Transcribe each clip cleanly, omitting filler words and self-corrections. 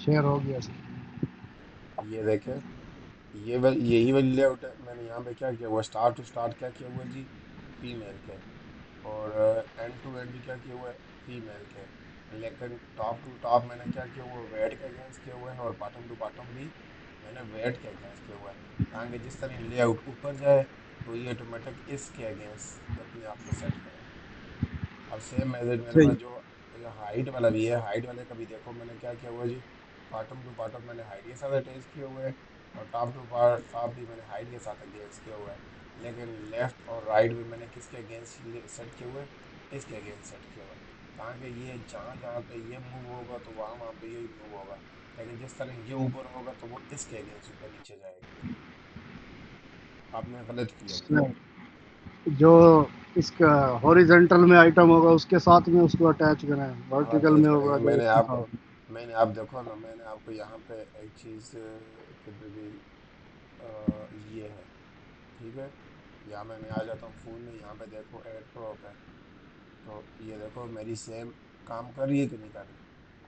Share हो गया sir. ये देखें, यही वाली लेआउट है। मैंने यहाँ पे क्या किया हुआ, स्टार्ट टू स्टार्ट क्या किया हुआ जी, फीमेल के। और एंड टू एंड भी क्या किया हुआ है, फीमेल के। लेकिन टॉप टू टॉप मैंने क्या किया हुआ है, वेट के अगेंस्ट किया हुआ है, और बॉटम टू बॉटम भी मैंने वेट के अगेंस्ट किया हुआ है, ताकि जिस तरह लेआउट ऊपर जाए तो ये ऑटोमेटिक इसके अगेंस्ट अपने आप को सेट करे। अब सेम मेथड मेरे पास सही। जो हाइट वाला भी है, हाइट वाले का भी देखो मैंने क्या किया हुआ है जी। बॉटम टू बॉटम मैंने हाइट के साथ अटैच किया हुआ है, और टॉप टू टॉप भी मैंने हाइट के साथ अगेंस्ट किया हुआ है। लेकिन लेफ्ट और राइट भी मैंने किसके अगेंस्ट सेट किया हुआ है, इसके अगेंस्ट सेट किया हुआ है, ताकि ये जहाँ जहाँ पे ये मूव होगा तो वहाँ वहाँ पे यही मूव होगा। लेकिन जिस तरह ये ऊपर होगा तो वो इसके अगेंस्ट ऊपर नीचे जाएगा। आपने गलत किया हुआ है। सही। जो इसका हॉरिजेंटल में आइटम होगा उसके साथ में उसको अटैच करें, हाँ, वर्टिकल अटैच में करेंगे। होगा जो मैंने उसके आपको, साथ। मैंने आप देखो ना, मैंने आपको यहाँ पे एक चीज़ किधर गई, ये है, ठीक है। यहाँ मैंने आ जाता हूँ फ़ोन में, यहाँ पे देखो ऐड क्रॉप है। तो ये देखो मेरी सेम काम कर रही है कि नहीं कर रही,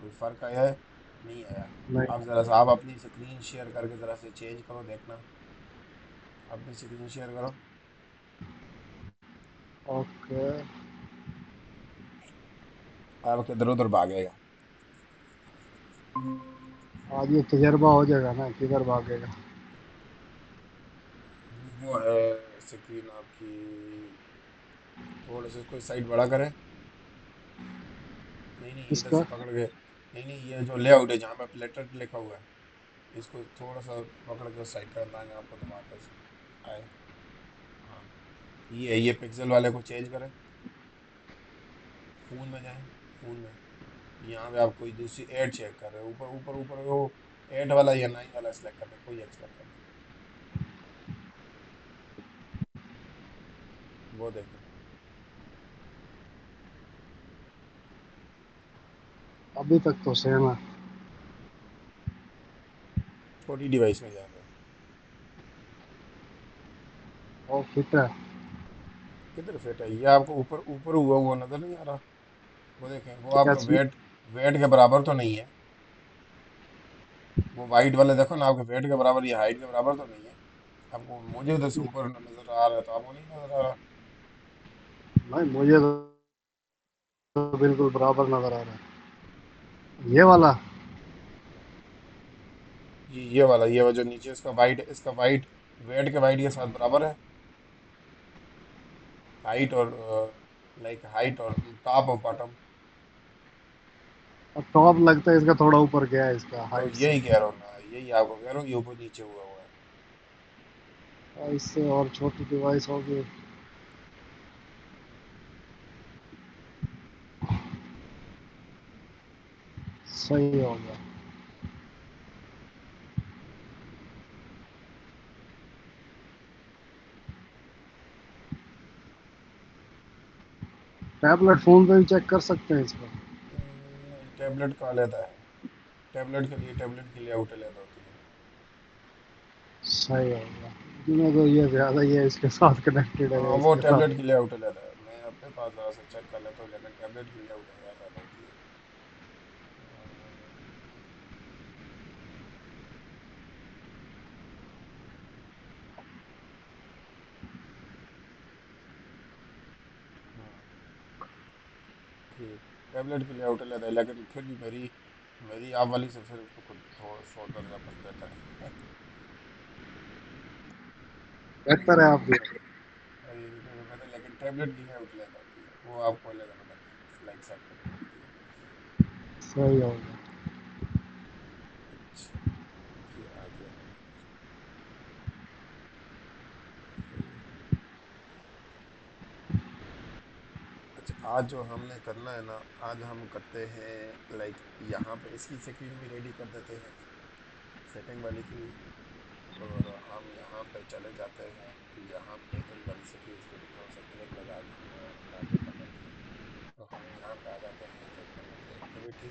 कोई फ़र्क आया है, नहीं आया। नहीं। आप ज़रा सा आप अपनी स्क्रीन शेयर करके ज़रा से चेंज करो, देखना, अपनी स्क्रीन शेयर करो। ओके। आप किधर उधर भागेगा। आज ये तजर्बा हो जाएगा ना किधर भागेगा। वो है स्क्रीन आपकी, थोड़ा सा कोई साइड बड़ा करें। नहीं नहीं, इधर इसका से पकड़ के, नहीं नहीं, ये जो लेआउट है जहाँ पे प्लेटर लिखा हुआ है, इसको थोड़ा सा पकड़ के उस साइड कर दाएंगे, आपको तो वापस आए। हाँ, ये पिक्सल वाले को चेंज करें, फोन में जाएं, फोन में, यहाँ पे आप कोई दूसरी ऐड चेक कर रहे हो, ऊपर ऊपर ऊपर वो ऐड वाला या नाइन वाला सेलेक्ट कर लें, कोई एक सेलेक्ट कर लें, वो देखें। अभी तक तो सेम है। छोटी डिवाइस में जाएं तो और फिट है। किधर फिट है, ये आपको ऊपर ऊपर हुआ वो नजर नहीं आ रहा, वो देखें, वो क्या आपका चीज? वेट, वेट के बराबर तो नहीं है। वो वाइट वाले देखो ना, आपके वेट के बराबर या हाइट के बराबर तो नहीं है। आपको, मुझे उधर से ऊपर नजर आ रहा है, तो आपको नहीं नजर आ रहा। भाई मुझे तो बिल्कुल बराबर नजर आ रहा है ये वाला। ये वाला जो नीचे इसका वाइट, इसका वाइट वेट के वाइट के साथ बराबर है। हाइट और लाइक हाइट और टॉप और बॉटम। और टॉप लगता है इसका थोड़ा ऊपर गया है इसका तो हाइट से। यही कह रहा हूँ ना, यही आपको कह रहा हूँ, ये ऊपर नीचे हुआ हुआ है। और इससे और छोटी डिवाइस होगी। सही हो गया। टैबलेट फोन पे भी चेक कर सकते हैं इसको। नहीं, टैबलेट का अलग है, टैबलेट के लिए आउट अलग होती है। सही हो गया। इनमें तो ये ज्यादा ही है इसके साथ कनेक्टेड है हाँ, या वो इसके साथ। टैबलेट के लिए आउट अलग है, मैं अपने पास जरा से चेक कर लेता हूँ, लेकिन टैबलेट के लिए आउट अलग होती है। हाँ, ठीक, टैबलेट के लिए आउट अलग है, लेकिन फिर भी मेरी, मेरी आप वाली से फिर तो कुछ थोड़ा सौ दर्जा कुछ बेहतर है। बेहतर है आप भी। ये इतने तो बेहतर, लेकिन टैबलेट की आउट अलग होती है, वो आपको अलग अलग करनी लाइक सेट करनी पड़ती है। सही हो गया। अच्छा, ये आ गया हमारे इधर, सही है। अच्छा, आज जो हमने करना है ना, आज हम करते हैं लाइक यहाँ पे इसकी स्क्रीन भी रेडी कर देते हैं, सेटिंग वाली की भी। और हम यहाँ पे चले जाते हैं, यहाँ पे इस वाली स्क्रीन पे भी थोड़ा सा क्लिक लगा के हम लाके कर लेते हैं। तो हम यहाँ पे आ जाते हैं जनरल पे, एक्टिविटी।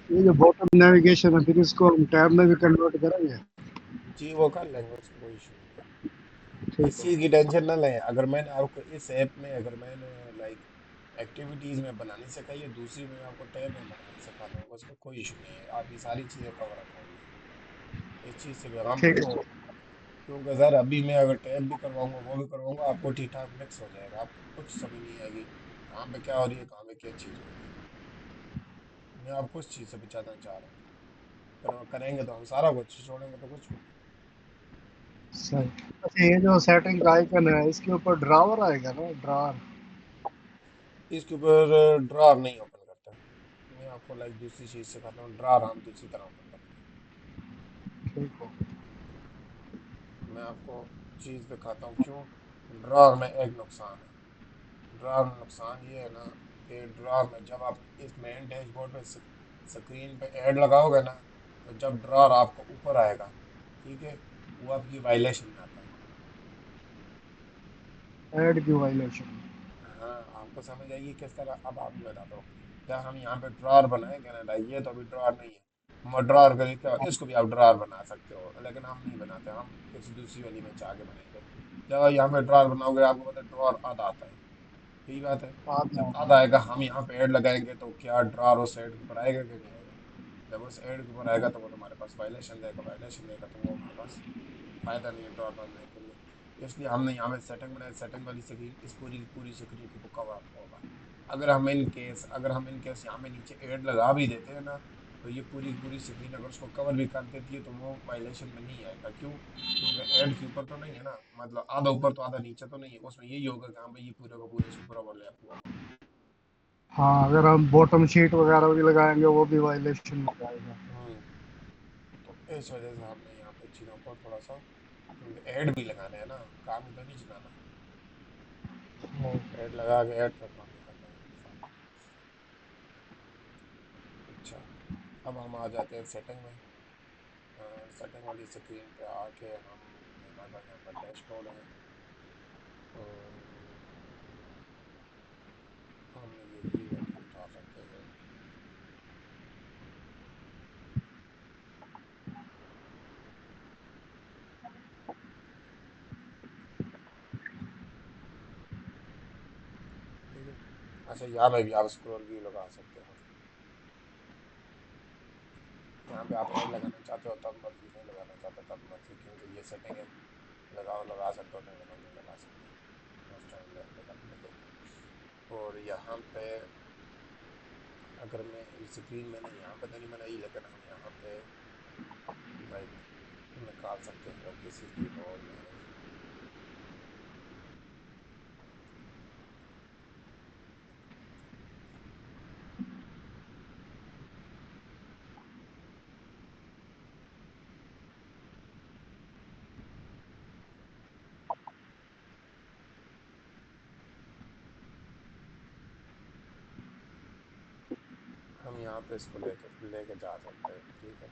ये जो बॉटम नेविगेशन है फिर इसको हम टैब में भी कन्वर्ट करेंगे। जी वो कर लेंगे, उसमें कोई इशू नहीं है। ठीक इस है। चीज़ की टेंशन ना लें। अगर मैंने आपको इस ऐप में, अगर मैंने लाइक एक्टिविटीज़ में बनानी सिखाई है, दूसरी में आपको टैब में बनानी सिखा दूंगा, उसमें कोई इशू नहीं है, आपकी सारी चीज़ें कवर अप होंगी। इस चीज़ से बेगम ठीक रहो। है। क्योंकि सर अभी मैं अगर टैब भी करवाऊंगा वो भी करवाऊंगा, आपको ठीक ठाक मिक्स हो जाएगा, आपको कुछ समझ नहीं आएगी कहाँ पे क्या हो रही है, कहाँ पे क्या चीज़ हो रही है। मैं आपको इस चीज़ से बचाना चाह रहा हूँ। करेंगे तो हम सारा कुछ, छोड़ेंगे तो कुछ भी नहीं। सही। अच्छा ये जो सेटिंग का आइकन है इसके ऊपर ड्रावर आएगा ना, ड्रावर? इसके ऊपर ड्रॉर नहीं ओपन करता है। मैं आपको लाइक दूसरी चीज़ सिखाता हूँ, ड्रॉर हम दूसरी तरह ओपन करते हैं। ठीक है। मैं आपको चीज़ दिखाता हूँ क्यों ड्रॉर में एक नुकसान है। ड्रॉर में नुकसान ये है ना कि ड्रॉर में जब आप इस मेन डैशबोर्ड पे स्क्रीन पे ऐड लगाओगे ना, तो जब ड्रॉर आपको ऊपर आएगा, ठीक है, वो आपकी वायलेशन में आता है। ऐड की वायलेशन। हाँ आपको समझ आएगी किस तरह, अब आप बताता हूँ। जब हम यहाँ पे ड्रॉर बनाएंगे ना, लाइक ये तो अभी ड्रॉर नहीं है, हम ड्रॉर करके क्या, इसको भी आप ड्रॉर बना सकते हो, लेकिन हम नहीं बनाते, हम किसी दूसरी वाली में जाके बनाएंगे। जब आप यहाँ पे ड्रॉर बनाओगे, आपको पता है ड्रॉर आधा आता है, यही बात है। जब आधा। आधा आएगा, हम यहाँ पे ऐड लगाएंगे, तो क्या ड्रॉर उस ऐड के ऊपर आएगा कि नहीं आएगा? जब उस ऐड के ऊपर आएगा तो वो तुम्हारे पास वायलेशन देगा, वायलेशन देगा तो वो हमारे पास फायदा नहीं है ड्रॉर बनने के लिए। इसलिए हमने यहाँ पे सेटिंग बनाई, सेटिंग वाली स्क्रीन इस पूरी की पूरी स्क्रीन को कवर अप होगा। अगर हम इन केस यहाँ पे नीचे ऐड लगा भी देते हैं ना, तो ये पूरी की पूरी स्क्रीन अगर उसको कवर भी कर देती है तो वो वायलेशन में नहीं आएगा। क्यों? क्योंकि ऐड के ऊपर तो नहीं है ना, मतलब आधा ऊपर तो आधा नीचे तो नहीं है, उसमें यही होगा कि हाँ भाई ये पूरे का पूरे इस ऊपर ओवरलैप हुआ हुआ हाँ अगर हम बॉटम शीट वगैरह भी लगाएंगे वो भी वायलेशन में जाएगा। है। तो इस वजह से हमने यहाँ पे चीज़ों को थोड़ा सा, क्योंकि ऐड भी लगाने हैं ना, काम ही तो नहीं चलाना। हाँ। ऐड लगा के ऐड तो काम ही करना है फालतू। अच्छा, अब हम आ जाते हैं सेटिंग में। सेटिंग वाली स्क्रीन पे आके हम, हमारा यहाँ पर डैशबोर्ड है, और हम यही वाली उठा लेते हैं। ठीक है। अच्छा यहाँ पे भी आप स्क्रॉल व्यू लगा सकते हो। यहाँ पे आप ऐड लगाना चाहते हो तब मर्जी, नहीं लगाना चाहते तब मर्जी, क्योंकि ये सेटिंग है। लगाओ लगा सकते हो, नहीं लगाओ नहीं लगा सकते, उस टाइम पे अपने करने देते। और यहाँ पे अगर मैं स्क्रीन, मैंने यहाँ पे तो नहीं बनाई, लेकिन हम यहाँ पे लाइक निकाल सकते हैं अगर किसी की हो नहीं। हम यहाँ पे इसको लेके लेके जा सकते हैं, ठीक है।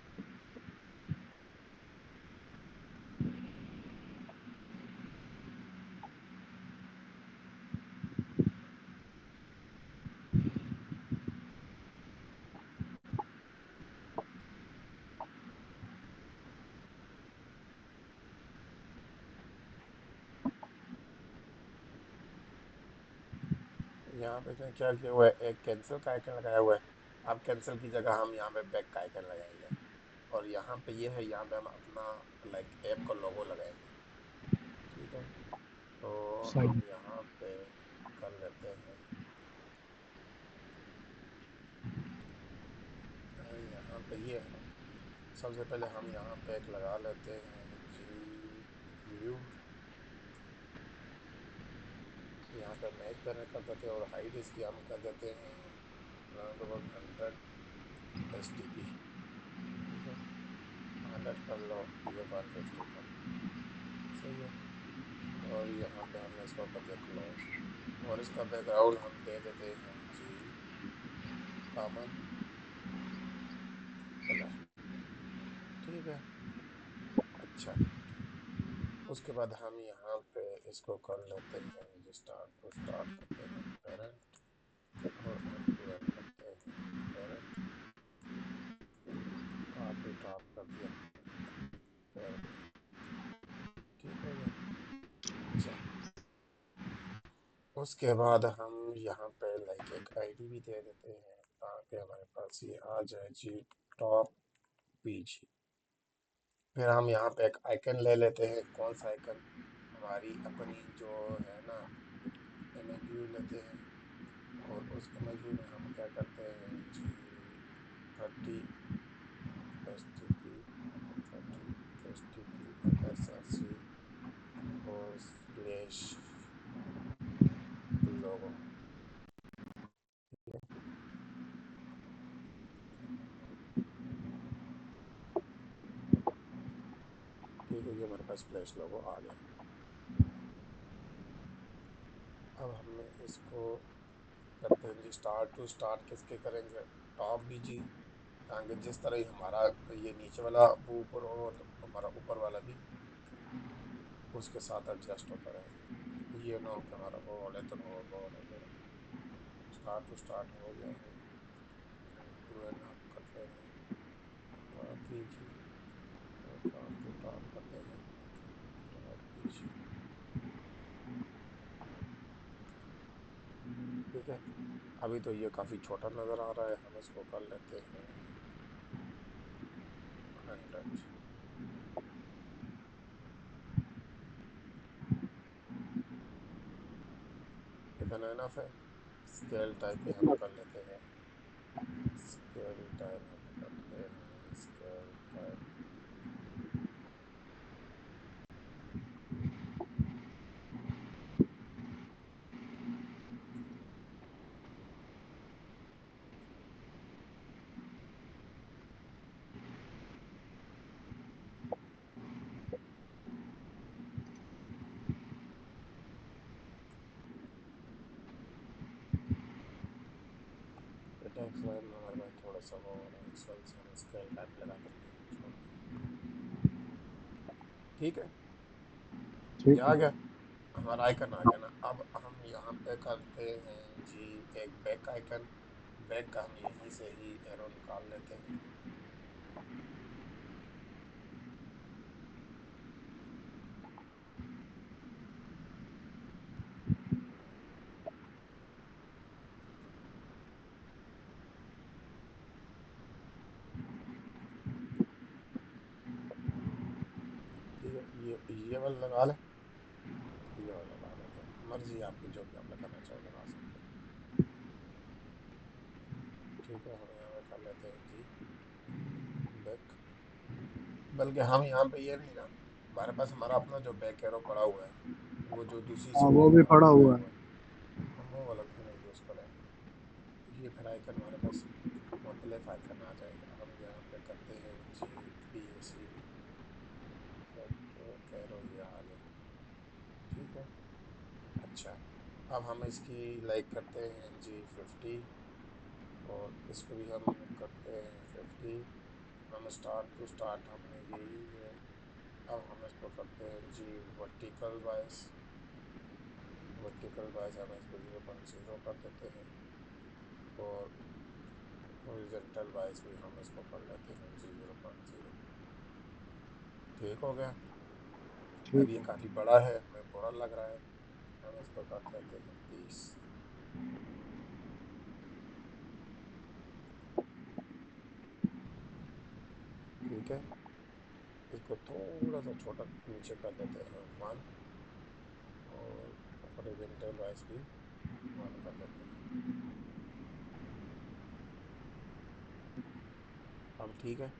यहाँ पे इसने क्या किया हुआ है, एक कैंसिल का आइकन लगाया हुआ है। अब कैंसिल की जगह हम यहाँ पे बैक का आइकन लगाएंगे, और यहाँ पे ये है, यहाँ पे हम अपना लाइक ऐप का लोगो लगाएंगे, ठीक है। तो सही। हम यहाँ पे कर लेते हैं, यहाँ पे ये है। सबसे पहले हम यहाँ पे एक लगा लेते हैं जी, व्यू। यहाँ पे हम एक तरह कर देते हैं, और हाइट इसकी हम कर देते हैं अराउंड अबाउट 100 STP, ठीक है। 100 कर लो, ये 150 कर लो, सही है। और यहाँ पे हमने इसको कर दिया क्लोज, और इसका बैकग्राउंड हम दे देते हैं जी कॉमन कलर, ठीक है। अच्छा, उसके बाद हम यहाँ पे इसको कर लेते हैं जी, स्टार्ट टू स्टार्ट करते हैं पेरेंट, और एंड टू एंड करते हैं पेरेंट। उसके बाद हम यहाँ पे लाइक एक आईडी भी दे देते हैं ताकि हमारे पास ये आ जाए जी, टॉप पीजी। फिर हम यहाँ पे एक आइकन ले लेते हैं। कौन सा आइकन? हमारी अपनी जो है ना, इमेज व्यू लेते हैं। और उस इमेज व्यू में हम क्या करते हैं जी, 30 S T P, 30 S T P SRC और स्लैश लोगो। ठीक है, ये हमारे पास स्लैश लोगो आ गया। अब हमें इसको करते हैं जी, स्टार्ट टू स्टार्ट किसके करेंगे? टॉप भी जी, ताकि जिस तरह ही हमारा ये नीचे वाला वो ऊपर हो तो हमारा ऊपर वाला भी उसके साथ एडजस्ट होता रहे। ये ना हो कि हमारा वो वाले तो वो वाले तो। स्टार्ट टू स्टार्ट हो गया है। टू एंड हम कर लेंगे टॉप पीजी और टॉप टू टॉप कर देंगे टॉप पीजी। ठीक है, अभी तो ये काफ़ी छोटा नज़र आ रहा है, हम इसको कर लेते हैं 100। इतना इनफ है। स्केल टाइप पे हम कर लेते हैं, स्केल टाइप हम करते हैं स्केल टाइप। टेक्स्ट लाइन में हमारे पास थोड़ा सा वो हो रहा है, इस वजह से हम स्केल टाइप लगा देंगे, छोड़ देंगे। ठीक है, ये ठीक आ है। गया, हमारा आइकन आ गया ना। अब हम यहाँ पे करते हैं जी एक बैक आइकन। बैक का हम यहीं से ही एरो निकाल लेते हैं। ठीक है, ये वाला लगा ले, ये वाला लगा लेते हैं, मर्जी आपकी, जो भी आप लगाना चाहो लगा सकते हैं। ठीक है, हम यहाँ पे कर लेते हैं जी बैक। बल्कि हम यहाँ पे ये नहीं ना, हमारे पास हमारा अपना जो बैक एरो पड़ा हुआ है, वो जो दूसरी हाँ, वो स्क्रीन भी में हम पड़ा लगाए हुआ है। हुए हैं, हम वो वाला क्यों नहीं यूज़ करेंगे? ये फिर आइकन हमारे पास मुख्तलिफ आइकन आ जाएगा। हम यहाँ पे करते हैं जी PACD, बैक एरो, ये आ गया। ठीक है, अच्छा, अब हम इसकी लाइक करते हैं जी 50 और इसको भी हम करते हैं 50। हम स्टार्ट टू स्टार्ट हमने यही है। अब हम इसको करते हैं जी वर्टिकल वाइज। वर्टिकल वाइज हम इसको 0.0 कर देते हैं और हॉरिजॉन्टल वाइज भी हम इसको कर लेते हैं जी 0.0। ठीक हो गया। अब ठीक ये है। काफ़ी बड़ा है, हमें बुरा लग रहा है, हम इसको कर देते हैं 30। ठीक है, इसको थोड़ा सा छोटा नीचे कर देते हैं 1 और हॉरिजॉन्टल वाइज भी 1 कर देते हैं। अब ठीक है,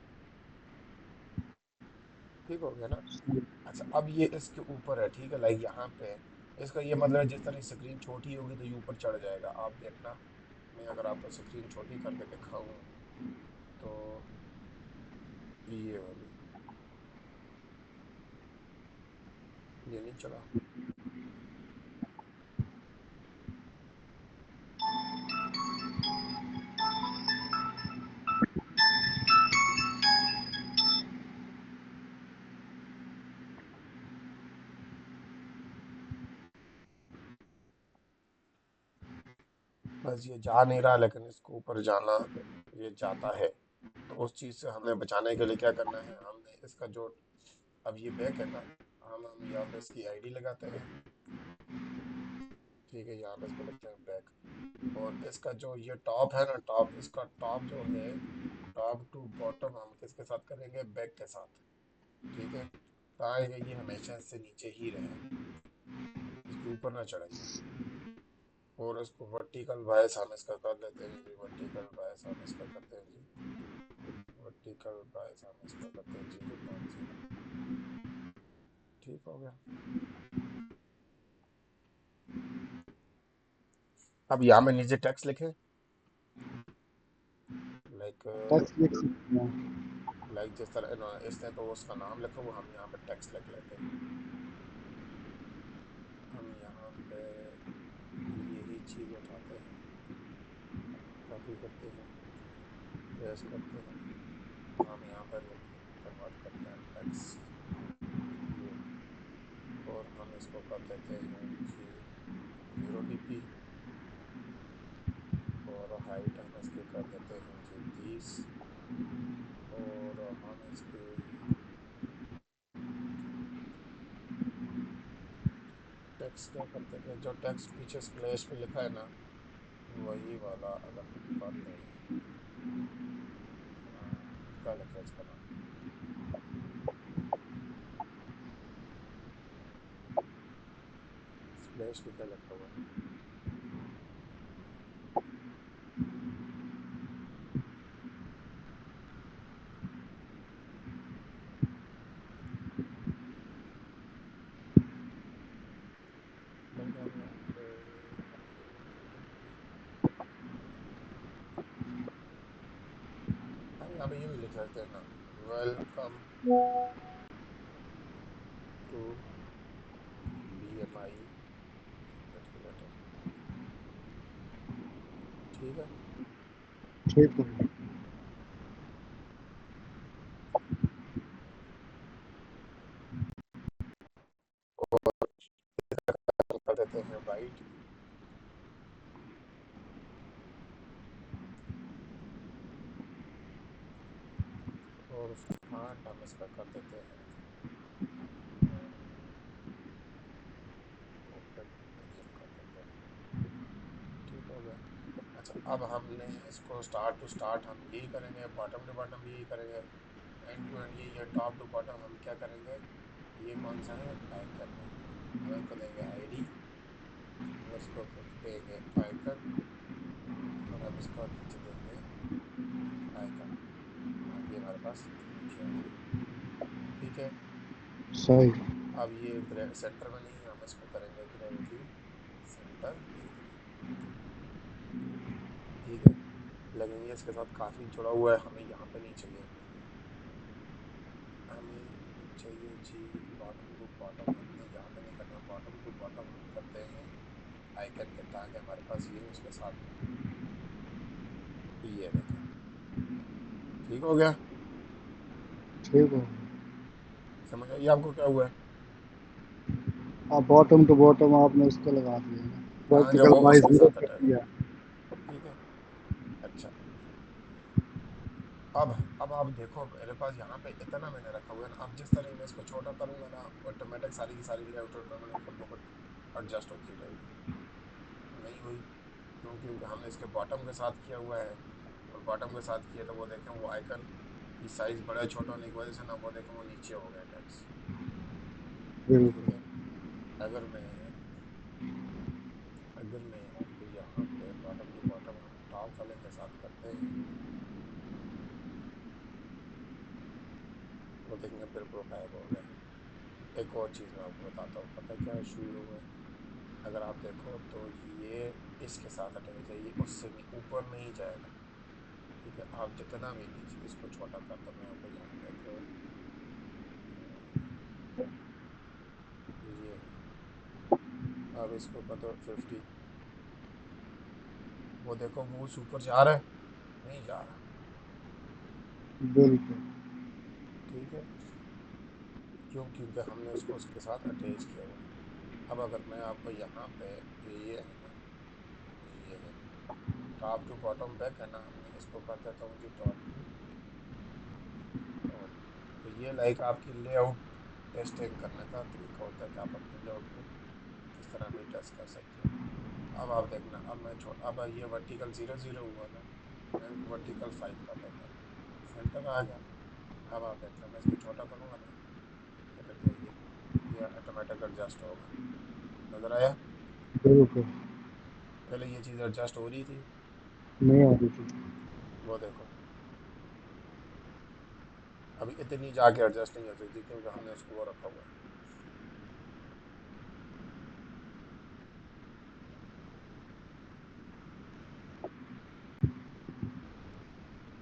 ठीक हो गया ना। सही। अच्छा, अब ये इसके ऊपर है, ठीक है, लाइक यहाँ पे है। इसका ये मतलब है जिस तरह स्क्रीन छोटी होगी तो ये ऊपर चढ़ जाएगा, आप देखना। मैं अगर आपको स्क्रीन छोटी करके दिखाऊं तो ये वाली, ये नहीं चढ़ा। बस ये जा नहीं रहा, लेकिन इसको ऊपर जाना, ये जाता है। तो उस चीज़ से हमें बचाने के लिए क्या करना है, हमने इसका जो, अब ये बैक है ना, हम यहाँ पे इसकी आईडी लगाते हैं। ठीक है, यहाँ पे इसको लिखते हैं बैक। और इसका जो ये टॉप है ना, टॉप, इसका टॉप जो है, टॉप टू बॉटम हम किसके साथ करेंगे, बैक के साथ। ठीक है, ताकि ये हमेशा इससे नीचे ही रहे, इसके ऊपर ना चढ़े ये। और इसको वर्टिकल वाइस हम इसका कर देते हैं जी, वर्टिकल वाइस हम इसका करते हैं जी, वर्टिकल वाइस हम इसका करते हैं 0.0। ठीक हो गया। अब यहाँ में नीचे टेक्स्ट लिखें, लाइक, टेक्स्ट लिख सकते हैं। लाइक जिस तरह इसने तो उसका नाम लिखा हुआ, हम यहाँ पे टेक्स्ट लिख लेते हैं। हम यहाँ पे यही चीज़ उठाते हैं, कॉपी करते हैं, पेस्ट करते हैं, हम यहाँ पे कन्वर्ट करते हैं टेक्स्ट, ये। और हम इसको कर देते हैं जी 0 dp। और हाइट हम इसकी कर देते हैं जी 30। और हम इसकी टेक्स्ट क्या करते हैं, जो टेक्स्ट पीछे स्प्लैश पे लिखा है ना, वही वाला अगर हम कर लें, क्या लिखा है इसका नाम, स्प्लैश पे क्या लिखा हुआ है, लाइक हम यहाँ पे हम यहाँ पे ये भी लिख सकते हैं ना, welcome to BMI capital letter. ठीक है। ठीक है। और कर देते हैं वाइट। और फ्रंट हम इसका कर देते हैं ओपन मीडियम कर देते हैं। ठीक हो गया। अच्छा, अब हमने इसको स्टार्ट टू स्टार्ट हम यही करेंगे, बॉटम टू बॉटम भी यही करेंगे, एंड टू एंड ये टॉप टू बॉटम हम क्या करेंगे, ये कौन सा है, आइकन है। हम इसको देंगे आईडी, हम इसको देंगे आइकन, और हम इसको नीचे देंगे आइकन। अब ये हमारे पास नीचे आ गया। ठीक है। सही। अब ये सेंटर में नहीं, हम इसको करेंगे ग्रेविटी सेंटर ए। ठीक है। लेकिन ये इसके साथ काफ़ी जुड़ा हुआ है, हमें यहाँ पे नहीं चाहिए। हमें चाहिए जी बॉटम टू बॉटम, हमने यहाँ पे नहीं करना, बॉटम टू बॉटम हम करते हैं आइकन के, ताकि हमारे पास ये उसके साथ में हो। ये देखें, ठीक हो गया। ठीक हो। समझ आइए आपको क्या हुआ है। अब बॉटम टू बॉटम आपने उसको लगा दिया ना, हाँ, जब वर्टिकल वो वाइज उसके जीरो साथ कर अटैच है। दिया। ठीक है। अच्छा, अब आप देखो, मेरे पास यहाँ पे इतना मैंने रखा हुआ है ना, अब जिस तरह मैं इसको छोटा करूंगा ना, ऑटोमेटिक सारी की सारी लेआउट ऑटोमेटिक खुद ब खुद एडजस्ट होती रहेगी। नहीं हुई, क्यों, क्योंकि हमने इसके बॉटम के साथ किया हुआ है। और बॉटम के साथ किया तो वो देखें, वो आइकन की साइज बड़ा छोटा होने की वजह से ना, वो देखें वो नीचे हो गया टैक्स। ठीक बिल्कुल। है। अगर मैं अगर मैं आपको यहाँ पे बॉटम टू बॉटम हम टॉप वाले के साथ करते हैं, वो देखेंगे बिल्कुल गायब हो गया है। एक और चीज़ मैं आपको बताता हूँ, पता है क्या इशू हुआ है। अगर आप देखो तो ये इसके साथ अटैच है, ये उससे नहीं, ऊपर नहीं जाएगा। ठीक है, आप जितना भी नीचे इसको छोटा कर दो, मैं आपको यहाँ पे एक ये है, अब इसको कर दो 50। वो देखो मूव ऊपर जा रहा है, नहीं जा रहा। बिल्कुल। ठीक है। क्यों, क्योंकि हमने उसको उसके साथ अटैच किया हुआ है। अब अगर मैं आपको यहाँ पे ये है ना, ये है टॉप टू बॉटम बैक है ना, हमने इसको कर देता हूँ जी टॉप टू टॉप। तो ये लाइक आपकी लेआउट टेस्टिंग करने का तरीका होता है कि आप अपने लेआउट को किस तरह भी टेस्ट कर सकते हो। अब आप देखना, अब ये वर्टिकल 0 0 हुआ था, मैं इनको वर्टिकल 5 कर दूंगा, सेंटर आ गया। अब आप देखना, मैं इसको छोटा करूँगा ना, तो देखो ये ऑटोमेटिक एडजस्ट होगा। नज़र आया? बिल्कुल। पहले ये चीज़ एडजस्ट हो रही थी, नहीं आ रही थी। वो देखो अभी इतनी जाके एडजस्ट नहीं हो सकती क्योंकि हमने उसको वो रखा हुआ है।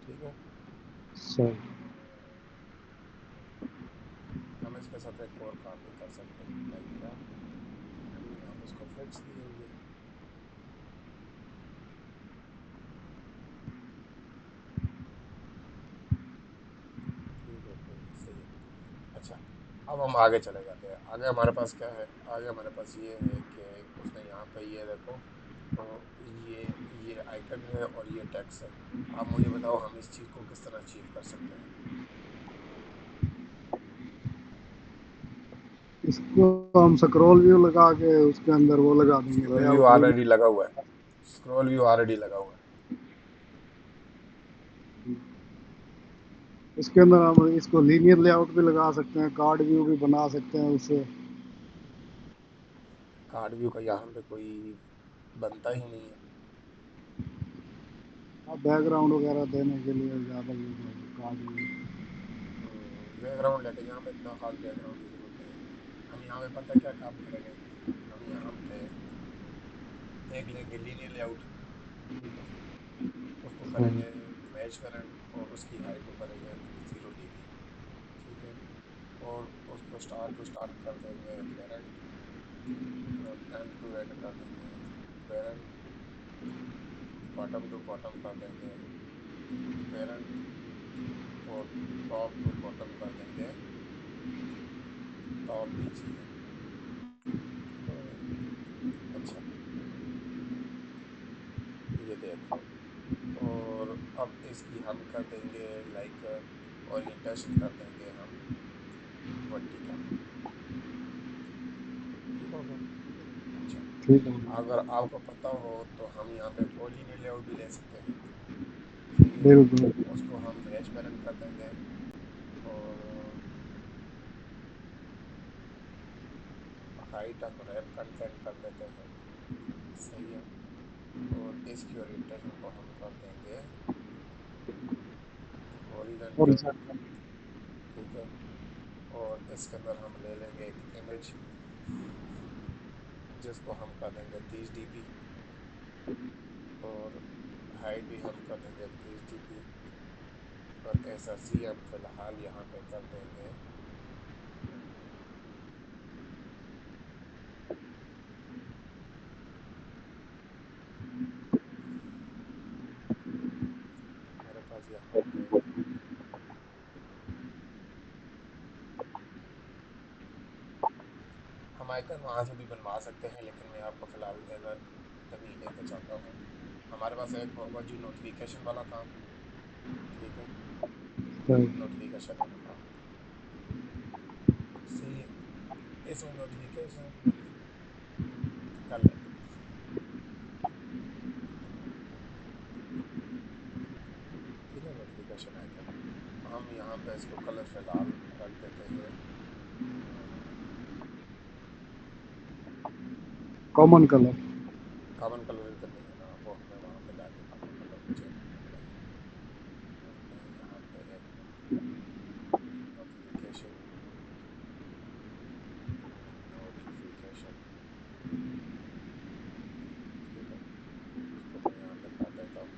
ठीक है। सही। हम इसके साथ एक और काम भी कर सकते हैं, लाइक क्या, हमने यहाँ पे इसको फिक्स दिए हुए हैं। ठीक है, कोई नहीं, सही है। अच्छा, अब हम आगे चले जाते हैं। आगे हमारे पास क्या है? आगे हमारे पास ये है कि उसने यहाँ पे ये देखो, तो ये आइकन है और ये टेक्स्ट है। आप मुझे बताओ हम इस चीज़ को किस तरह अचीव कर सकते हैं? इसको हम स्क्रॉल व्यू लगा के उसके अंदर वो लगा देंगे, scroll view layout link. Already लगा हुआ है, स्क्रॉल व्यू ऑलरेडी लगा हुआ है। इसके अंदर हम इसको लीनियर लेआउट भी लगा सकते हैं, कार्ड व्यू भी बना सकते हैं उससे। कार्ड व्यू का यहाँ पे कोई बनता ही नहीं है। हाँ, बैकग्राउंड वगैरह देने के लिए ज़्यादा यूज होगा कार्ड व्यू। बैकग्राउंड लेके यहाँ पे इतना खास बैकग्राउंड की जरूरत नहीं है। हम यहाँ पे पता है क्या काम करेंगे? हम यहाँ पे एक लेंगे लीनियर लेआउट, उसको सही। करेंगे मैच करंट और उसकी हाइट को करेंगे 0 dB। ठीक है। और उसको स्टार्ट टू स्टार्ट कर देंगे पेरेंट, और एंड टू एंड कर देंगे पेरेंट, बॉटम टू बॉटम कर देंगे पेरेंट, और टॉप टू बॉटम कर देंगे टॉप BGM। ठीक हो गया? अच्छा, ये देखो, और अब इसकी हम कर देंगे लाइक ओरिएंटेशन कर देंगे हम वर्टिकल। ठीक हो गया? अच्छा, ठीक है। अगर आपको पता हो तो हम यहाँ पे एक और लीनियर लेआउट भी ले सकते हैं। सही है। बिल्कुल। उसको हम मैच पैरेंट कर देंगे, और हाइट हम रैप कंटेंट कर देते हैं। सही है। और इसकी ओरिएंटेशन को हम कर देंगे और हॉरिजॉन्टल। ठीक है। और इसके अंदर हम ले लेंगे एक इमेज, जिसको हम कर देंगे 30 dB, और हाइट भी हम कर देंगे 30 dB। और SRC हम फिलहाल यहाँ पे कर देंगे, हमारे पास यहाँ पे हम आइकन वहाँ से भी बनवा सकते हैं, लेकिन मैं आपको फिलहाल एज अ डमी लेके चलता हूँ। हमारे पास एक होगा जी नोटिफिकेशन वाला काम। ठीक है। सही। नोटिफिकेशन वाला काम, सही है। इसमें नोटिफिकेशन कर लेते हैं। ठीक है, नोटिफिकेशन आइकन हम यहाँ पे इसको कलर फिलहाल रख देते हैं। Common colour. कॉमन कलर इधर नहीं है ना, वो हमें वहाँ पे जाके कॉमन कलर को चेंज करना पड़ेगा। और मैं यहाँ पे एक मिनट, नोटिफिकेशन, नोटिफिकेशन, ठीक है, इसको मैं यहाँ पे कर देता हूँ।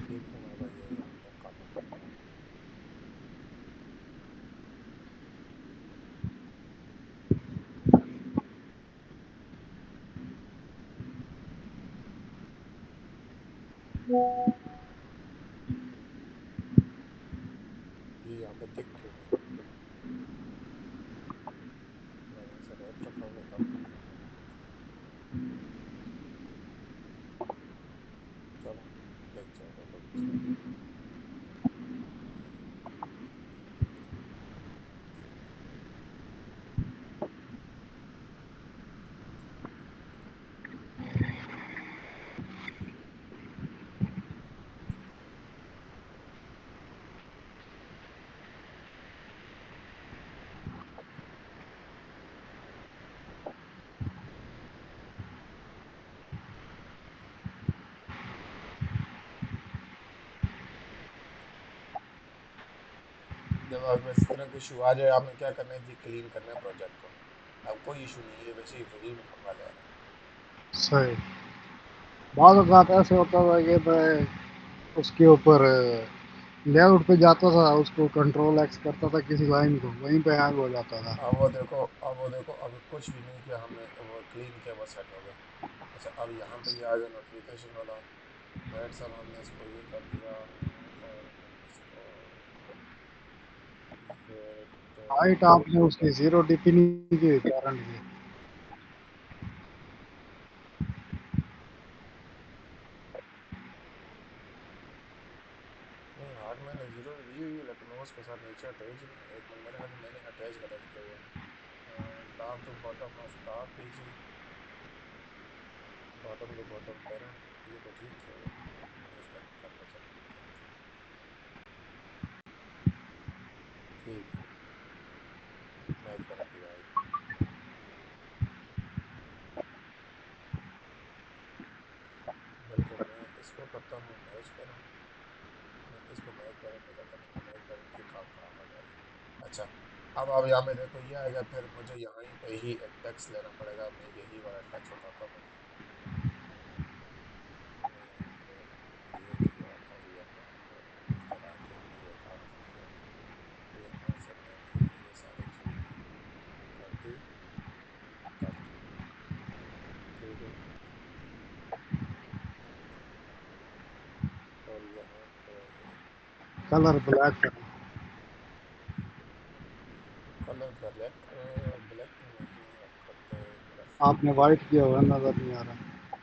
ठीक है, हमारे पास ये यहाँ पे कॉमन हो गया। ये यहाँ पे दिख क्यों नहीं रहा? मैंने इसे रैप रखा हुआ जब अगर इस तरह का इशू आ जाए, आपने क्या करना है जी, क्लीन करना है प्रोजेक्ट को। अब कोई इशू नहीं है, ये वैसे ही फ्री में खंभा ले रहा सही। बाद औक़ात ऐसे होता था कि मैं उसके ऊपर लेआउट पे जाता था, उसको कंट्रोल एक्स करता था किसी लाइन को, वहीं पे हैंग हो जाता था। है। अब वो देखो, अब वो देखो, अभी कुछ भी नहीं किया हमने, वो क्लीन किया, वो सेट हो गया। अच्छा, अब यहाँ पे ये आ गया नोटिफिकेशन वाला। राइट साहब, हमने इसको ये कर दिया, और हम इसको वेट, हाइट आपने उसकी 0 डीपी नहीं की कारण की। नहीं हार्ड मैंने जीरो दी हुई है, लेकिन वो उसके साथ नीचे अटैच नहीं है। एक मिनट, मेरे ख्याल से मैंने अटैच गलत किया हुआ है। Top to bottom of top PG, bottom to bottom parent, ये तो ठीक किया हुआ है। मैच पैरेंट करके चेक करते हैं, ठीक है। मैच पैरेंट डिवाइड, बल्कि मैं इसको करता हूँ मैच पैरेंट, मैं इसको मैच पैरेंट नहीं करता, नहीं तो मैच पैरेंट की काम खराब हो जाएगा। अच्छा, अब आप यहाँ पे देखो ये आएगा, फिर मुझे यहाँ ही पे ही एक टेक्स्ट लेना पड़ेगा। मैं यही वाला टेक्स्ट उठाता हूँ, ये किया, और यहाँ पे इधर आके ये काम किया। यहाँ से मैंने ये सारी चीज़ें कर दी, कर दी, ठीक है। और यहाँ पे कलर ब्लैक करना। कलर ब्लैक, ब्लैक नहीं अब करते, आपने ग्राफिटी। वाइट किया हुआ नजर नहीं आ रहा।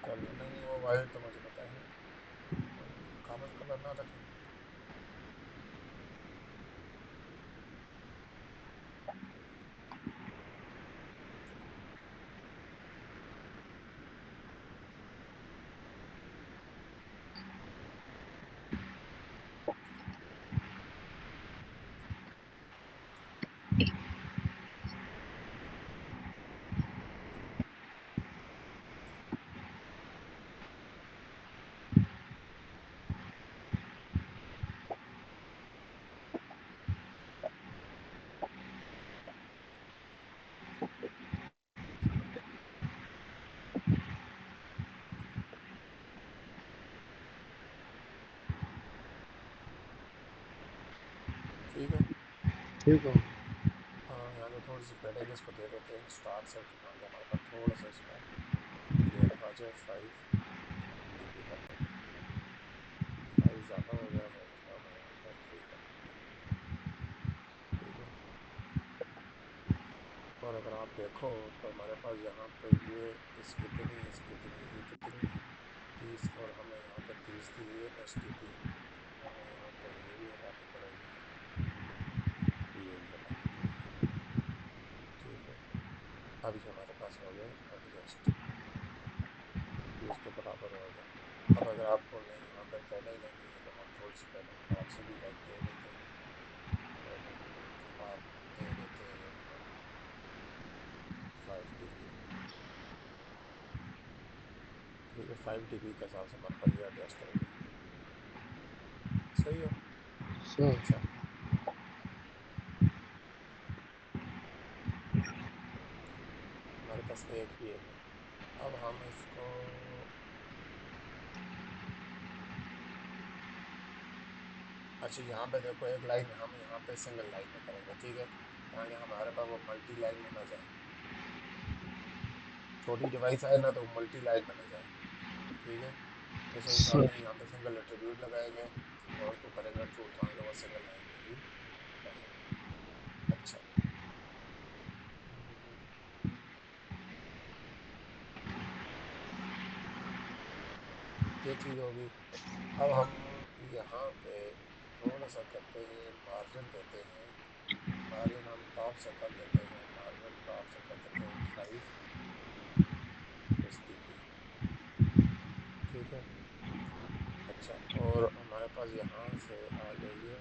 कलर नहीं नहीं, वो वाइट तो मुझे पता है ना। कागज कलर ना रखें। ठीक है। ठीक हो। हाँ, यहाँ से थोड़ी सी पेडिंग इसको दे देते हैं स्टार्ट से, ताकि हमारे पास थोड़ा सा इसमें क्लियरिंग आ जाए। 5 डीबी कर देते हैं, 5 ज़्यादा हो गया, 5 कम है, यहाँ पर 3 कर देते हैं, ठीक है। और अगर आप देखो तो हमारे पास यहाँ पे इस कितनी, ये कितनी 30, और हमें यहाँ पे 30 दी हुई है ना एसटीपी, हमें यहाँ पे ये भी हटानी पड़ेगी, ये भी हटानी पड़ेगी, ठीक है। अब ये हमारे पास हो गए एडजस्ट, ये इसके बराबर हो गया। अब अगर आपको नहीं यहाँ पे पैडिंग लेनी है, तो हम थोड़ी सी पैडिंग टॉप से भी लाइक दे देते हैं। पैडिंग आप दे देते हैं यहाँ 5 डीबी, ठीक है। 5 डीबी के हिसाब से हमारे पास ये एडजस्ट हो गया, सही है। सही। अच्छा, हमारे पास एक ही है ना। अब हम इसको, अच्छा यहाँ पे देखो एक लाइन हम यहाँ पे सिंगल लाइन में करेंगे, ठीक है, ताकि हमारे पास वो मल्टी लाइन में ना जाए। छोटी डिवाइस आए ना तो मल्टी लाइन में ना जाए, ठीक है। इस वजह से सही। हमने यहाँ पे सिंगल एट्रीब्यूट लगाएंगे, और उसको करेंगे ट्रू, ताकि वो सिंगल लाइन में ही रहेंगे। अच्छा, ये चीज़ होगी। अब हम यहाँ पे थोड़ा सा करते हैं, मार्जिन देते हैं। मार्जिन हम टॉप से कर देते हैं, मार्जिन टॉप से कर देते हैं 5 एस टी पी, ठीक है। अच्छा, और हमारे पास यहाँ से आ जाइए,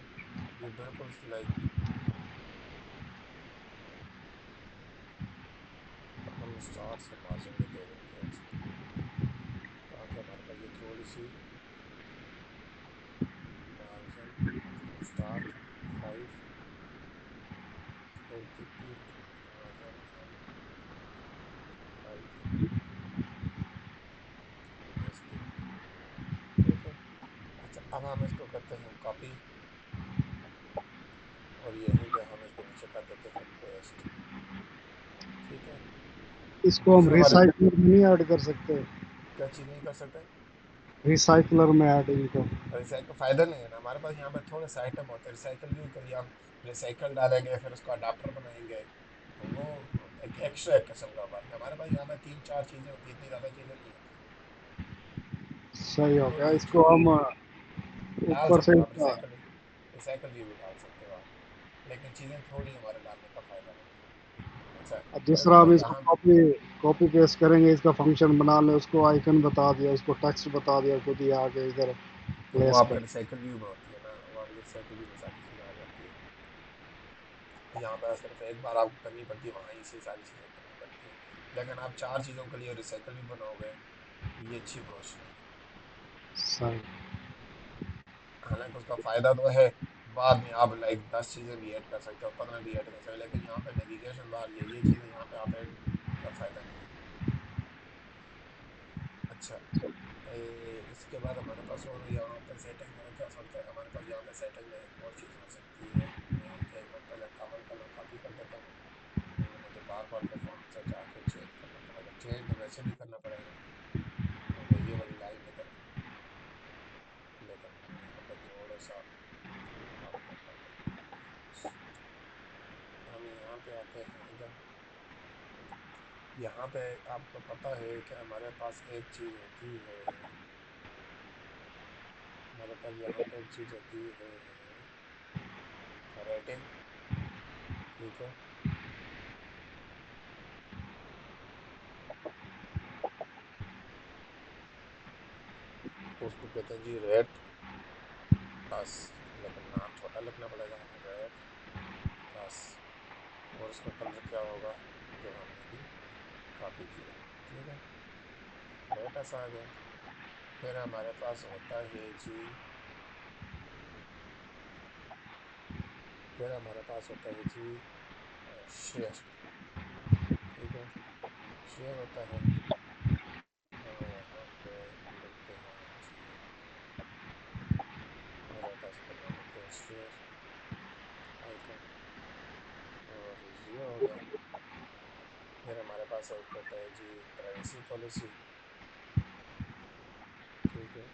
ये बिल्कुल लाइक, अब हम स्टार्ट से मार्जिन भी दे देते हैं इसको, ताकि हमारे पास ये थोड़ी सी मार्जिन स्टार्ट 5, इसको करते हैं कॉपी, और यहीं पे हम इसको नीचे कर देते हैं पेस्ट। ठीक है। इसको हम दूसरा हमारे, रिसाइकलर में नहीं ऐड कर सकते? क्या चीज़ नहीं कर सकते? रिसाइकलर में ऐड इनको? रिसाइकल फायदा नहीं है ना, हमारे पास यहाँ पे थोड़े से आइटम होते हैं रिसाइकल व्यू के लिए। हम रिसाइकल डालेंगे, फिर उसको अडाप्टर बनाएंगे, तो वो एक एक्स्ट्रा एक किस्म का वर्क है। हमारे पास यहाँ पे तीन चार चीज़ें होती हैं, इतनी ज़्यादा चीज़ें नहीं होती। सही हो और गया। ये इसको जो हम डाल ऊपर सकते से हो आप रिसाइकल व्यू भी डाल सकते हो आप, लेकिन चीज़ें थोड़ी हमारे डालने का फ़ायदा नहीं है। अच्छा, जिस फिर तरह हम ऊपर इसको यहाँ, कॉपी कॉपी पेस्ट करेंगे, इसका फंक्शन बना ले, उसको आइकन बता दिया, उसको टेक्स्ट बता दिया, खुद ही आके इधर तो वो प्लेस आपका कर। रिसाइकल व्यू में होती है ना, वो आपके रिसाइकल व्यू में सारी चीज़ें आ जाती है। यहाँ पे सिर्फ एक बार आपको करनी पड़ती है, वहाँ ही से सारी चीज़ें करनी पड़ती हैं। लेकिन आप चार चीज़ों के लिए रिसाइकल भी बनाओगे, ये अच्छी अप्रोच नहीं है। सही। हालांकि उसका फ़ायदा तो है, बाद में आप लाइक 10 चीज़ें भी ऐड कर सकते हो, 15 भी ऐड कर सकते हो, लेकिन यहाँ पे नेविगेशन बार ये चीज़ें यहाँ पे आप ऐड का फ़ायदा नहीं है। अच्छा, इसके बाद हमारे पास और यहाँ पे सेटिंग में क्या सकता है, हमारे पास यहाँ पे सेटिंग में एक और चीज़ हो सकती है। मैं एक मिनट पहले कमेंट का मैं कॉपी कर देता हूँ, क्योंकि मुझे बार बार परफॉर्मेंस से जाके चेंज करना पड़ेगा। चेंज तो वैसे भी करना पड़ेगा, क्योंकि ये वाली लाइन इधर है, लेकिन हम यहाँ पे थोड़ा सा काम कर लेते हैं। हम यहाँ पे आते हैं इधर। यहाँ पे आपको पता है कि हमारे पास एक चीज़ होती है, हमारे पास यहाँ पे एक चीज़ होती है रेटिंग। ठीक है। उसको कहते हैं जी रेट अस, लेकिन नाम छोटा लिखना पड़ेगा हमें, रेट अस। और उसका कलर क्या होगा, जो हमने भी कॉपी किया। ठीक है, रेट अस आ गया। फिर हमारे पास होता है जी, फिर हमारे पास होता है जी शेयर। ठीक है, शेयर होता है, और यहाँ पे हम लिखते हैं जी रेटस के नाम लिखते हैं शेयर आइकन, और ये हो गया। फिर हमारे पास एक होता है जी प्राइवेसी पॉलिसी। ठीक है।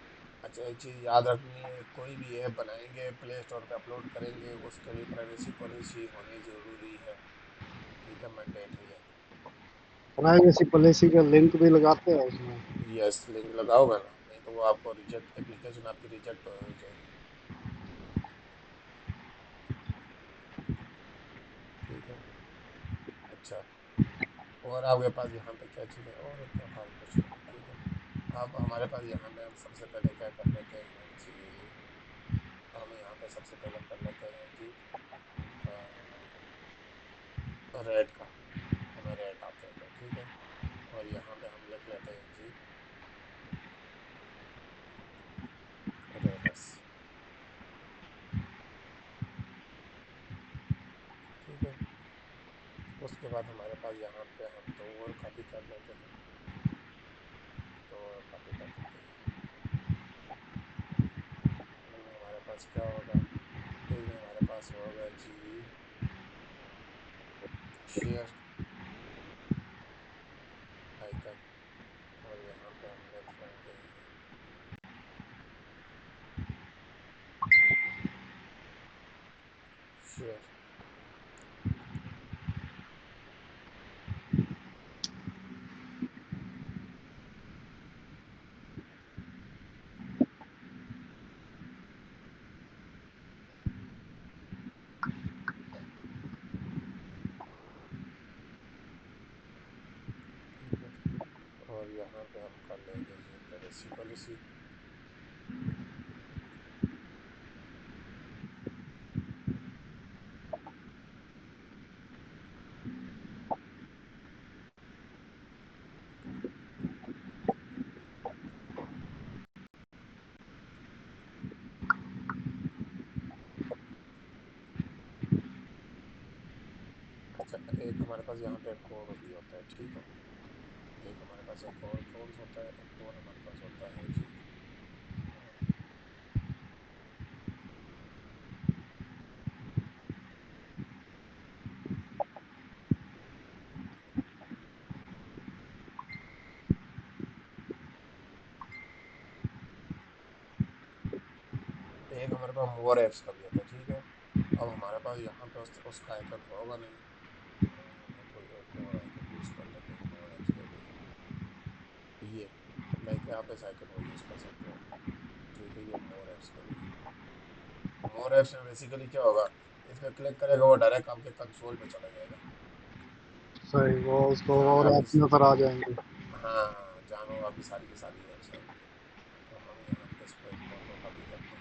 अच्छा, एक चीज़ याद रखनी है, कोई भी ऐप बनाएंगे प्ले स्टोर पे अपलोड करेंगे, उसके लिए प्राइवेसी पॉलिसी होनी ज़रूरी है। ठीक है, मैंडेटरी है। प्राइवेसी पॉलिसी का लिंक भी लगाते हैं उसमें? यस, लिंक लगाओगे ना, नहीं तो वो आपको रिजेक्ट, एप्लीकेशन आपकी रिजेक्ट हो जाएगी। ठीक है। अच्छा, और आपके पास यहाँ पे क्या चीज़ है, और इतना खास कुछ नहीं है। ठीक है, अब हमारे पास यहाँ पे हम सबसे पहले क्या कर लेते हैं जी, हम यहाँ पे सबसे पहले कर लेते हैं जी रेट का, हमें रेट आप दे दो। ठीक है, और यहाँ पे हम लिख लेते हैं जी रेटस। ठीक है, उसके बाद हमारे पास यहाँ पे हम दो और कॉपी कर लेते हैं, दो और कॉपी कर देते हैं। इनमें हमारे पास क्या होगा, इसमें हमारे पास होगा जी शेयर आइकन, और यहाँ पे हम लिख लेंगे शेयर। ठीक है, और यहाँ पे हम कर लेंगे जी प्राइवेसी पॉलिसी। अच्छा, एक हमारे पास यहाँ पे कोड भी होता है। ठीक है, एक हमारे पास एक और कोड होता है, एक और हमारे पास होता है जी आपका मोर ऐप्स का भी आता है, ठीक है। अब हमारे पास यहाँ पे उसका आइकन तो होगा नहीं। कोई एक और आइकन यूज कर लेते हैं मोर ऐप्स के लिए। ये लाइक आप इस आइकन को यूज कर सकते हो, ठीक है। ये मोर ऐप्स के लिए। मोर ऐप्स में बेसिकली क्या होगा, इस पे क्लिक करेगा वो डायरेक्ट आपके कंसोल पे चला जाएगा, सही, वो उसको जहाँ पे और आपकी ऐप नजर आ जाएंगे। हाँ, जहाँ पे आपकी सारी की सारी ऐप्स आएंगी। तो हम यहाँ पे इसको एक फोटो कॉपी करते हैं।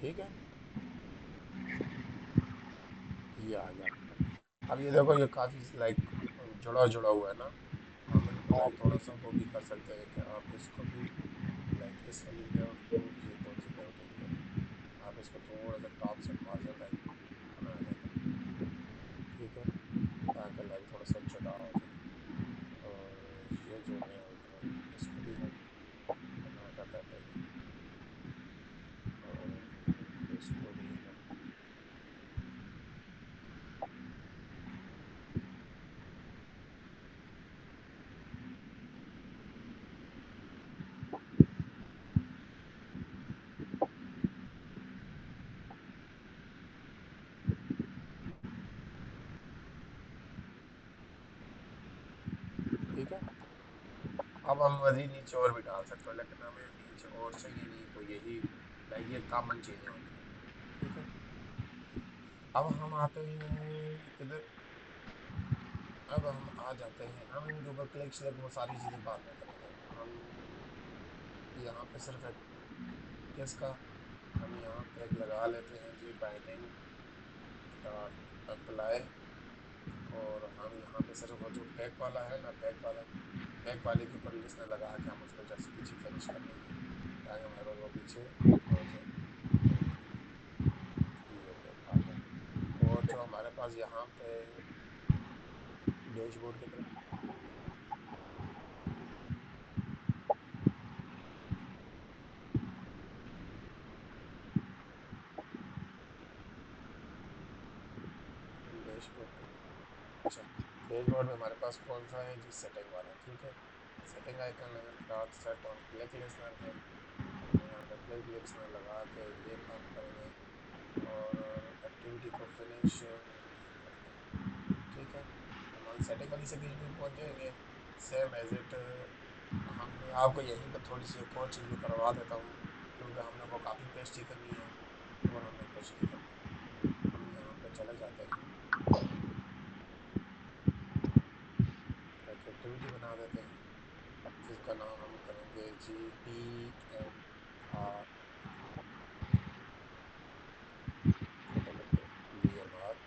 ठीक है, ये आ गया हमारे पास। अब ये देखो, ये काफी लाइक जुड़ा जुड़ा हुआ है ना। हम इनको लाइक थोड़ा सा वो भी कर सकते हैं कि आप इसको भी लाइक इस वाली लेआउट को, ये कौन सी लेआउट है, ये वाली। आप इसको थोड़ा सा टॉप से मार्जिन लाइक बना देना, ठीक है, ताकि लाइक थोड़ा सा जुड़ा हो जाए। और ये जो लेआउट है इसको भी हम बना कर देते हैं, और इसको भी हम ठीक है। अब हम मजीद नीचे और भी डाल सकते हो, लेकिन हमें नीचे और चाहिए नहीं, तो यही लाइक ये कॉमन चीजें होती हैं, ठीक है। अब हम आते हैं किधर, अब हम आ जाते हैं, हम इनके ऊपर क्लिक स्लिक वो सारी चीजें बाद में करेंगे। हम यहाँ पे सिर्फ एक किसका, हम यहाँ पे एक लगा लेते हैं जी बाइंडिंग डॉट अप्लाई। और हम यहाँ पे सिर्फ वो जो बैक वाला है ना, बैक वाला, बैक वाले के ऊपर इसने लगा के हम उसको जस्ट पीछे फिनिश कर देंगे, ताकि हमारे पास वो पीछे हो जाए। ये बैक आ गया। और जो हमारे पास यहाँ पे डैशबोर्ड की तरफ, डैशबोर्ड पे, अच्छा, डैशबोर्ड में हमारे पास कौन सा है जी, सेटिंग वाला, ठीक है। सेटिंग आइकन है, dot set on click listener है। हम यहाँ पे क्लिक लिसनर लगा के ये काम करेंगे, और एक्टिविटी को फिनिश नहीं करते, ठीक है। हम सेटिंग वाली सेटिंग भी पहुंच जाएंगे, सेम एज इट। हम मैं आपको यहीं पर थोड़ी सी एक और चीज़ भी करवा देता हूँ, क्योंकि हमने वो काफ़ी पेस्ट ही करनी है, और हमने कुछ नहीं करना। हम यहाँ पे चले जाते हैं, एक एक्टिविटी बना देते हैं, जिसका नाम हम करेंगे जी PMR, छोटा करके BMR एप,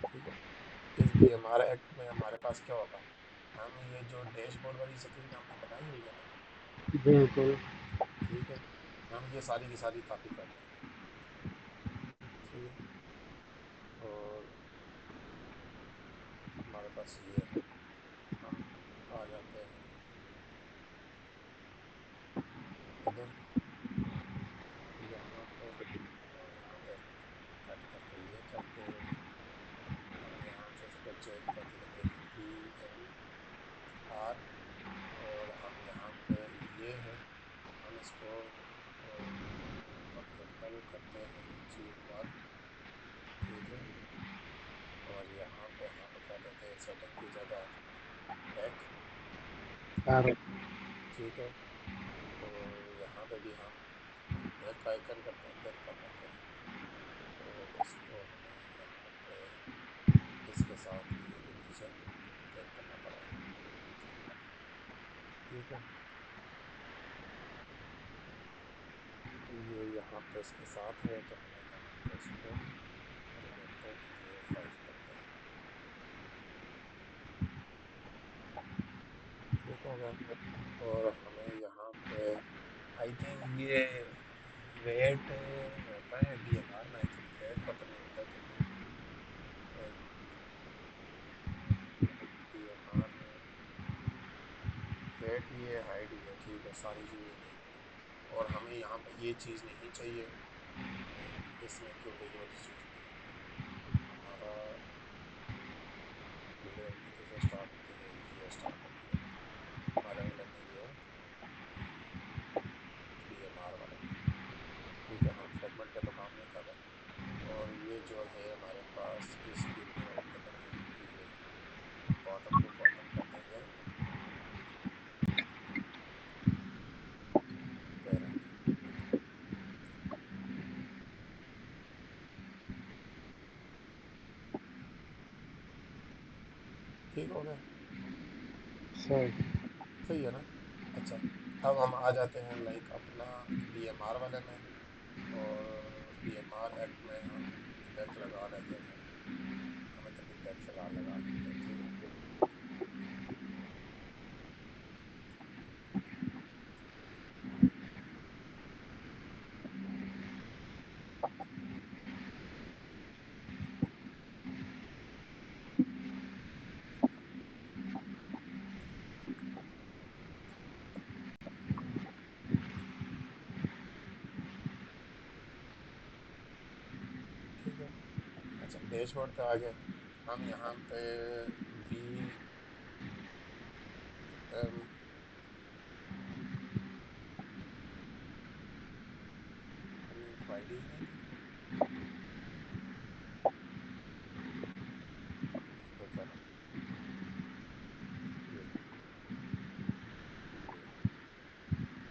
ठीक है। इस BMR एक्ट में हमारे पास क्या होगा, हम ये जो डैशबोर्ड वाली स्क्रीन हमने बनाई हुई है ना, बिल्कुल। ठीक है, हम ये सारी की सारी कॉपी कर लेंगे, ठीक है। और हमारे पास ये है, हम आ जाते हैं इधर यहाँ पे, और यहाँ पे कट करके ये करते हैं। हम यहाँ से इसको चेंज कर देंगे जी PMR। और हम यहाँ पे ये है, हम इसको कैपिटल करते हैं जी 1, ठीक है। और यहाँ पे हम क्या देते हैं, सेटिंग की जगह बैक, यार, ठीक है। और यहाँ पे भी हम बैक आइकन करते हैं, बैक कर देते हैं। और इसको हमें यहाँ पे इसके साथ ये भी नीचे बैक करना पड़ेगा, ठीक है। यहाँ पे इसके साथ है, तो हमें यहाँ पे इसको कर देते हैं 0.5 करते हैं। ठीक हो गया। और हमें यहाँ पे आई थिंक ये वेट होता है बीएमआर में, आई थिंक वेट पता नहीं होता है कि नहीं। बीएमआर वेट भी है, हाइट भी है, ठीक है, सारी चीज़ें देख ली। और हमें यहाँ पे ये चीज़ नहीं चाहिए इसमें, क्योंकि ये वाली चीज़ नहीं है। हमारा लर्निंग किसे स्टार्ट होती है, ये स्टार्ट होती है हमारा लर्निंग जो है बीएमआर वाले में। ठीक है, हम फ्रेगमेंट पे तो काम नहीं कर रहे। और ये जो है हमारे पास इसकी ऊपर अपने ये बॉटम टू बॉटम कर देंगे पेरेंट। ठीक हो गया, सही। सही है ना। अच्छा, अब हम आ जाते हैं लाइक अपना बीएमआर वाले में। और बीएमआर एक्ट में हम इंडेक्स लगा लेते हैं, हम इतने इंडेक्स लगा लेते हैं, ठीक है। ठीक है, अच्छा डैशबोर्ड पे आ गए। हम यहाँ पे बी एम हमने इनको आईडी ही नहीं दी। तो चलो ये ये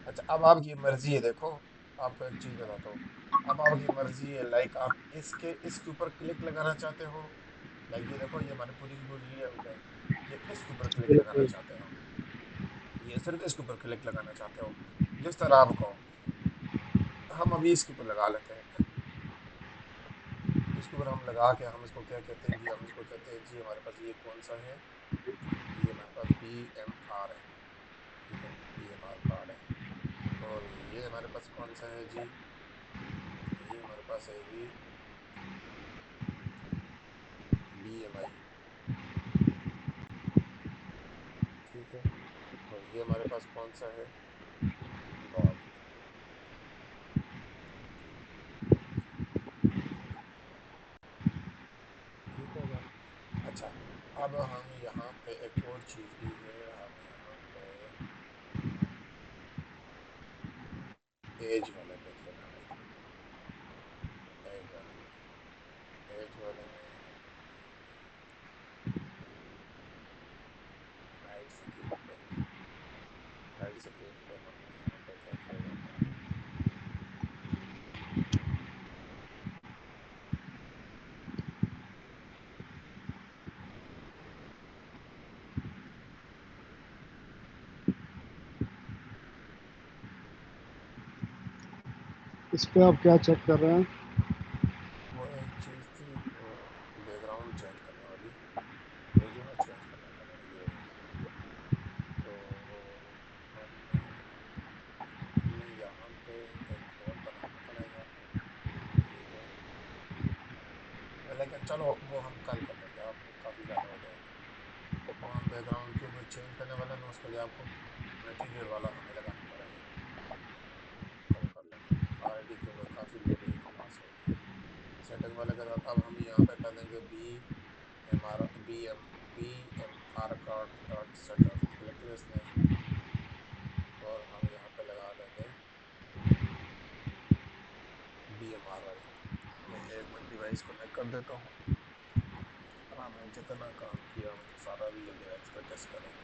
अच्छा, अब आपकी मर्जी है, देखो आपको एक चीज बताता हूँ। अब आपकी मर्जी है, लाइक आप इसके ऊपर क्लिक लगाना चाहते हो। लाइक ये देखो, ये हमारी पूरी की पूरी लेआउट है। ये इसके ऊपर क्लिक लगाना बिल्कुल। चाहते हो, ये सिर्फ इसके ऊपर क्लिक लगाना चाहते हो, जिस तरह आप कहो। हम अभी इसके ऊपर लगा लेते हैं। इसके ऊपर हम लगा के हम इसको क्या कहते हैं जी, हम इसको कहते हैं जी, हमारे पास ये कौन सा है, ये हमारे पास बी एम आर है। ठीक है, बी एम आर कार्ड है। और ये हमारे पास कौन सा है जी, ये हमारे पास है जी बी एम आई। ठीक है, और ये हमारे पास कौन सा है, लॉग। ठीक हो गया। अच्छा, अब हम यहाँ पे एक और चीज़ भी है, हम यहाँ पे एज वाले पे खेलना, लाइक एज वाले में, एज वाले में हम राइट स्क्रीन पे, राइट स्क्रीन पे हम यहाँ पे क्या किया जाता है। इस पे आप क्या चेक कर रहे हैं? वो एक चीज़ थी, वो बैकग्राउंड चेंज करने वाली, रेज्यूमे चेंज करने वाला ये है। तो हम हमें यहाँ पे एक और बनाना पड़ेगा। ठीक है, लेकिन चलो वो हम कल कर लेंगे, अब काफ़ी ज़्यादा हो जाएगा। वो हम बैकग्राउंड क्योंकि चेंज करने वाला ना, उसके लिए आपको मटेरियल वाला हमें लगाना पड़ेगा। कल कर लेंगे ऑलरेडी, क्योंकि काफ़ी लोड एक पास हो गई है सेटिंग वाले के साथ। अब हम यहाँ पे कर देंगे B M R card dot setup, click this name. और हम यहाँ पे लगा देंगे बी एम आर वाली। मैं एक मिनट डिवाइस कनेक्ट कर देता हूँ। और हमने जितना काम किया हम सारा भी ये डिवाइस पे टेस्ट करेंगे।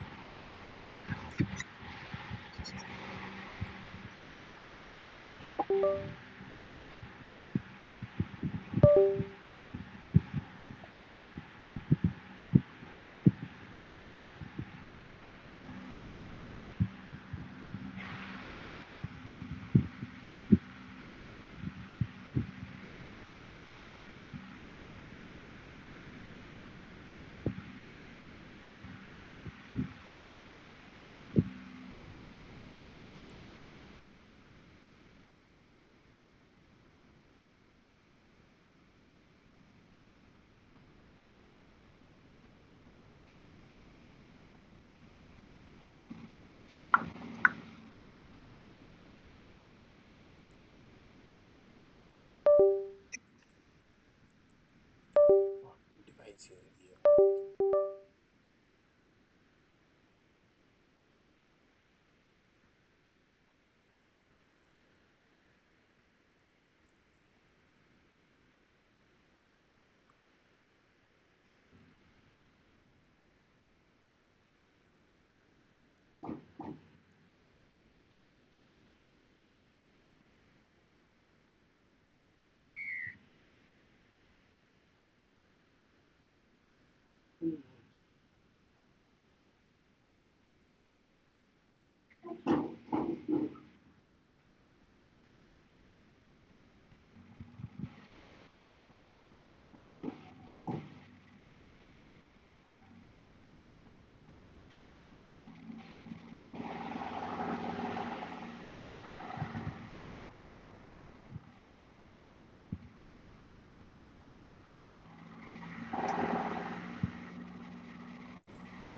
से ये।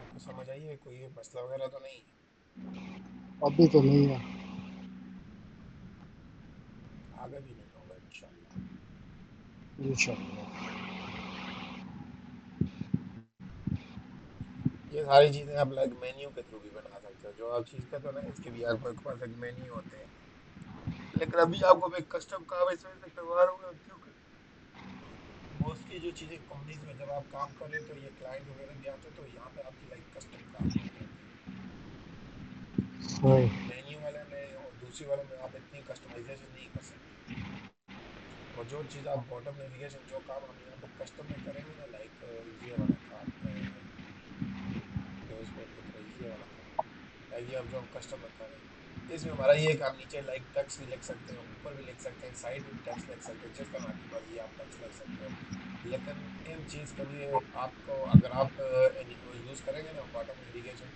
आपको समझ आई है, कोई मसला वगैरह तो नहीं है? अभी तो नहीं है। आगे भी नहीं होगा इंशाल्लाह। इंशाल्लाह। ये सारी चीजें आप लाइक मेन्यू के थ्रू भी बना सकते हो, जो आप चीज कहते हो ना, इसके भी आपके पास एक मेन्यू होते हैं। लेकिन अभी आपको मैं कस्टम काम इस वजह से करवा रहा हूँ क्योंकि मोस्टली जो चीजें कंपनीज में जब आप काम कर रहे हो तो ये क्लाइंट वगैरह भी आते हैं, तो यहाँ पे आपकी लाइक कस्टम काम हो जाती है। सही। मेन्यू वाले में और दूसरी वाले में आप इतनी कस्टमाइजेशन नहीं कर सकते। और जो चीज़ आप बॉटम नेविगेशन जो काम हम यहाँ पे कस्टम में करेंगे ना, लाइक ये वाला काम, डैशबोर्ड की तरह ये वाला काम, लाइक ये अब जो हम कस्टम में कर रहे हैं, इसमें हमारा ये है कि आप नीचे लाइक टेक्स्ट भी लिख सकते हैं, ऊपर भी लिख सकते हैं, साइड में भी टेक्स्ट लिख सकते हैं, जिस तरह आपकी मर्जी आप टेक्स्ट लिख सकते हो। लेकिन इन चीज़ के लिए आपको, अगर आप यूज़ करेंगे ना बॉटम नेविगेशन,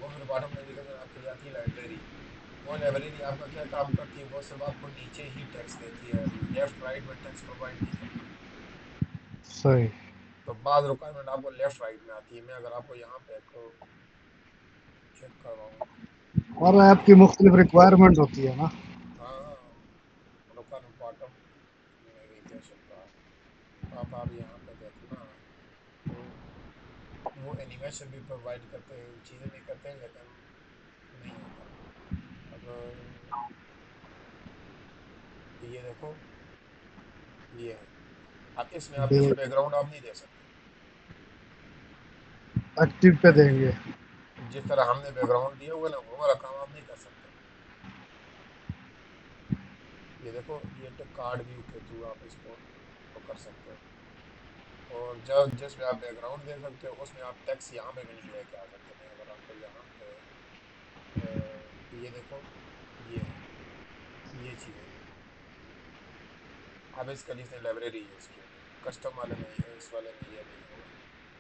वो फिर बॉटम नेविगेशन आपके लिए आती है लाइब्रेरी। वो लाइब्रेरी आपका क्या काम करती है, वो सिर्फ आपको नीचे ही टेक्स्ट देती है, लेफ्ट राइट में टेक्स्ट प्रोवाइड नहीं करती। सही। तो बाद रिक्वायरमेंट आपको लेफ्ट राइट में आती है। मैं अगर आपको यहाँ पे चेक करवाऊँ, और ऐप की ये मुख्तलिफ रिक्वायरमेंट होती है ना। हाँ, रिक्वायरमेंट बॉटम नेविगेशन का, आप यहाँ पे देखना, तो वो एनिमेशन भी प्रोवाइड करते हैं, चीज़ें भी करते हैं, लेकिन नहीं होता। अगर ये देखो, ये है, अब इसमें आप बे किसी बैकग्राउंड आप नहीं दे सकते। एक्टिव पे लाइक देंगे। जिस तरह हमने बैकग्राउंड दिया हुआ है ना, वो वाला काम आप नहीं कर सकते। ये देखो, ये कार्ड व्यू के थ्रू आप इसको वो कर सकते हो। और जब जिसमें आप बैकग्राउंड दे सकते हो, उसमें आप टेक्स्ट यहाँ पे भी नहीं लेके आ सकते। मैं अगर आपको यहाँ पे ये देखो, ये है, ये चीज़ है। अब इसके लिए इसने लाइब्रेरी यूज़ की हुई है, कस्टम वाले में इस वाले में ये नहीं होगा।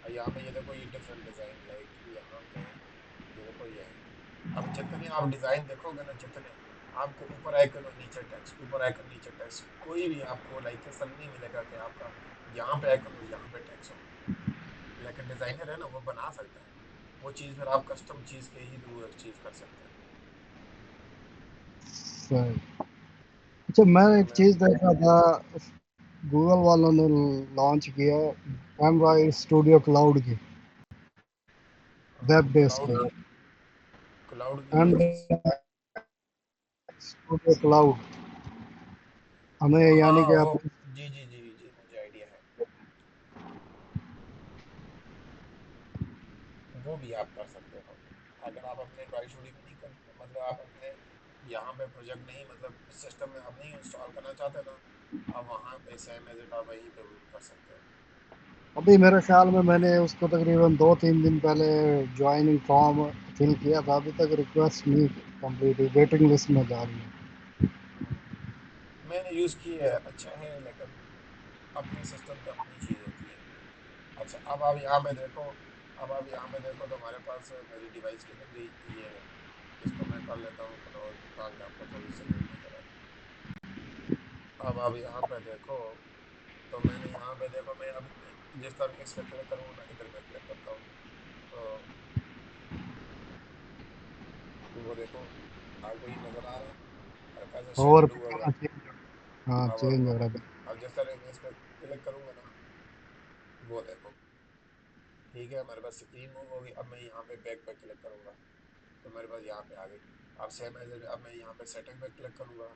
और यहाँ पे ये देखो, ये डिफरेंट डिज़ाइन, लाइक यहाँ पे ये देखो, ये है। अब जितने आप डिज़ाइन देखोगे ना, जितने आपको ऊपर आइकन और नीचे टेक्स्ट, ऊपर आइकन नीचे टेक्स्ट, कोई भी आपको लाइक ऐसा नहीं मिलेगा कि आपका यहाँ पे आइकन और यहाँ पे टेक्स्ट हो। लेकिन डिज़ाइनर है ना, वो बना सकता है। वो चीज़ फिर आप कस्टम चीज़ के ही थ्रू एक चीज़ कर सकते हैं। सही। अच्छा, मैं तो एक मैं चीज देख रहा था, गूगल वालों ने लॉन्च किया एंड्रॉइड स्टूडियो क्लाउड की, वेब बेस्ड क्लाउड है। की, क्लाउड की क्या चीज़? एंड्रॉइड स्टूडियो क्लाउड, हमें हाँ यानी कि वो, आप जी जी जी जी, मुझे आइडिया है। वो भी आप कर सकते हो। अगर आप अपने एंड्रॉइड स्टूडियो में नहीं कर, मतलब आप अपने यहाँ पे प्रोजेक्ट नहीं, मतलब सिस्टम में आप नहीं इंस्टॉल करना चाहते ना, आप वहाँ पे सेम एज इट आप वहीं पे वो कर सकते हो। अभी मेरे ख्याल में मैंने उसको तकरीबन 2-3 दिन पहले ज्वाइनिंग फॉर्म फिल किया था, अभी तक रिक्वेस्ट नहीं कंप्लीट हुई, वेटिंग लिस्ट में जा रही है। मैंने यूज़ किया है, अच्छा है, लेकिन अपने सिस्टम पे अपनी चीज़ होती है। अच्छा, अब आप यहाँ पे देखो, अब आप यहाँ पे देखो तो हमारे पास मेरी डिवाइस की डिग्री ये है। इसको मैं कर लेता हूँ क्लोज, ताकि आपको थोड़ी सी क्लियर नजर आए। अब आप यहाँ पे देखो, तो मैंने यहाँ पे देखो, मैं अब जिस तरह मैं इस पे क्लिक करूँगा ना, इधर मैं क्लिक करता हूँ, तो वो देखो, आपको ये नज़र आ रहा है, हल्का सा और शेडेड हुआ हुआ है। हाँ, अब चेंज हो अब रहा है। अब जिस तरह मैं इस पे क्लिक करूँगा ना, वो देखो, ठीक है, हमारे पास स्क्रीन मूव होगी। अब मैं यहाँ पे बैक पे क्लिक करूंगा तो मेरे पास यहाँ पे आ गई। अब सेम एज इट, अब मैं यहाँ पे सेटिंग पे क्लिक करूंगा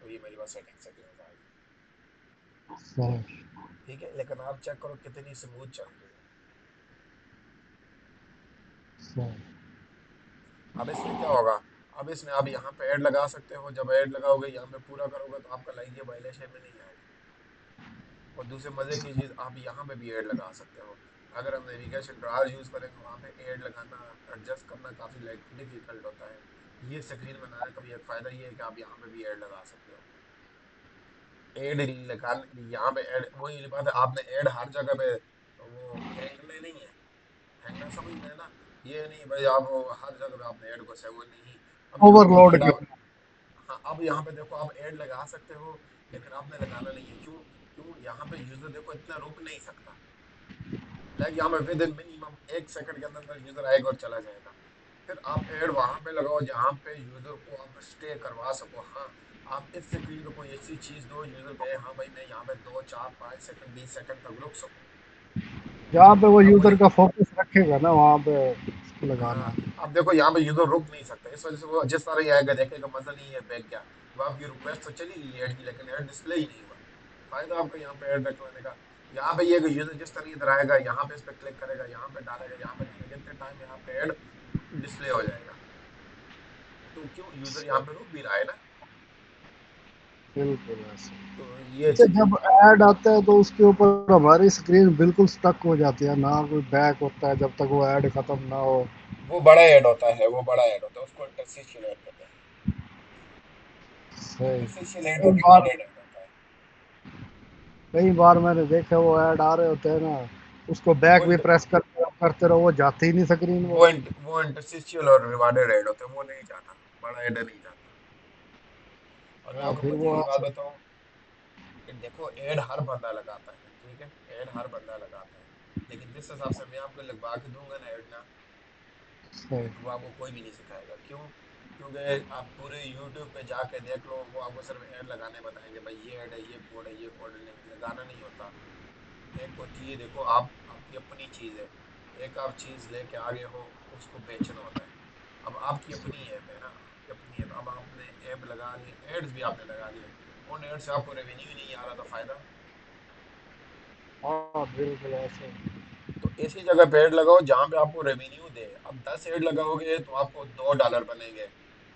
तो ये मेरे पास सेटिंग सेटिंग्स आ गई। सही। ठीक है, लेकिन आप चेक करो कितनी स्मूथ चल रही है। सही। अब इसमें क्या होगा, अब इसमें आप यहाँ पे ऐड लगा सकते हो। जब ऐड लगाओगे यहाँ पे पूरा करोगे तो आपका लाइक ये वायलेशन में नहीं आएगा। और दूसरे मजे की चीज, आप यहाँ पे भी ऐड लगा सकते हो। अगर हम नेविगेशन ड्रॉअर यूज करेंगे वहां पे ऐड लगाना, एडजस्ट करना काफी लाइक डिफिकल्ट होता है। ये स्क्रीन बनाने का भी एक फायदा ये है कि आप यहाँ पे भी ऐड लगा सकते हो। ऐड लगाने यहाँ पे ऐड, वही बात है, आपने ऐड हर जगह पे वो फेंकने नहीं है। फेंकना समझ में है ना। ये नहीं भाई आप वो हर जगह पे आपने ऐड को सेव नहीं। अब यहाँ पे ओवरलोड ऐड आप, करना। हाँ अब यहाँ पे देखो आप ऐड लगा सकते हो लेकिन आपने लगाना नहीं है। क्यों? क्यों यहाँ पे यूजर देखो इतना रुक नहीं सकता। लाइक यहाँ पे विद इन मिनिमम 1 सेकंड के अंदर अंदर यूजर आएगा और चला जाएगा। फिर आप ऐड वहां पे लगाओ जहाँ पे यूजर को आप स्टे करवा सको। हाँ, आप इस स्क्रीन पे कोई ऐसी चीज दो यूजर कहे हाँ भाई मैं यहाँ पे 2 4 5 सेकंड 20 सेकंड तक रुक सकूं। जहाँ पे वो अब यूजर वही, का फोकस रखेगा ना वहाँ पे इसको लगाना हाँ है। अब देखो यहाँ पे यूजर रुक नहीं सकता, इस वजह से वो जिस तरह ही आएगा देखेगा मजा नहीं है बैग गया। वो आपकी रिक्वेस्ट तो चली गई ऐड की लेकिन ऐड डिस्प्ले ही नहीं हुआ। फायदा आपका यहाँ पे ऐड रख लेने का। यहाँ पे ये कि यूजर जिस तरह इधर आएगा यहाँ पे इस पे क्लिक करेगा, यहाँ पे डालेगा, यहाँ पे डालेगा, इतने टाइम में यहाँ पे ऐड डिस्प्ले हो जाएगा। तो क्यों यूजर यहाँ पे रुक भी रहा है ना। बिल्कुल ऐसे। तो ये अच्छा, चीज है। जब ऐड आता है तो उसके ऊपर हमारी स्क्रीन बिल्कुल स्टक हो जाती है ना, कोई बैक होता है जब तक वो ऐड खत्म ना हो। वो बड़ा ऐड होता है, वो बड़ा ऐड होता है, उसको इंटरस्टिशियल ऐड कहते हैं। सही। इंटरस्टिशियल ऐड कई और बार रिवार्डेड ऐड होता है। कई बार मैंने देखा वो ऐड आ रहे होते हैं ना, उसको वो बैक भी प्रेस करते रहो वो जाती ही नहीं स्क्रीन वो। वो इंटरस्टिशियल और रिवार्डेड ऐड होता है, वो नहीं जाता, बड़ा ऐड नहीं जाता। और मैं हाँ, आपको फिर मजे वो की बात बताऊं कि देखो ऐड हर बंदा लगाता है, ठीक है, ऐड हर बंदा लगाता है। लेकिन जिस हिसाब से मैं आपको लगवा के दूंगा ना ऐड ना, सही। वो आपको कोई भी नहीं सिखाएगा। क्यों? क्योंकि आप पूरे यूट्यूब पे जाके देख लो, वो आपको सिर्फ ऐड लगाने बताएंगे, भाई ये ऐड है, ये कोड है, ये कोड है, नहीं लगाना नहीं होता। एक होती है देखो आप, आपकी अपनी चीज है। एक आप चीज लेके आगे हो, उसको बेचना होता है। अब आपकी अपनी ऐप है ना, आपकी अपनी ऐप, अब आपने ऐप लगा ली, एड्स भी आपने लगा लिए, उन एड से आपको रेवेन्यू नहीं आ रहा तो फायदा। हाँ बिल्कुल ऐसे। तो ऐसी जगह पे एड लगाओ जहां पे आपको रेवेन्यू दे। अब 10 एड लगाओगे तो आपको $2 बनेंगे।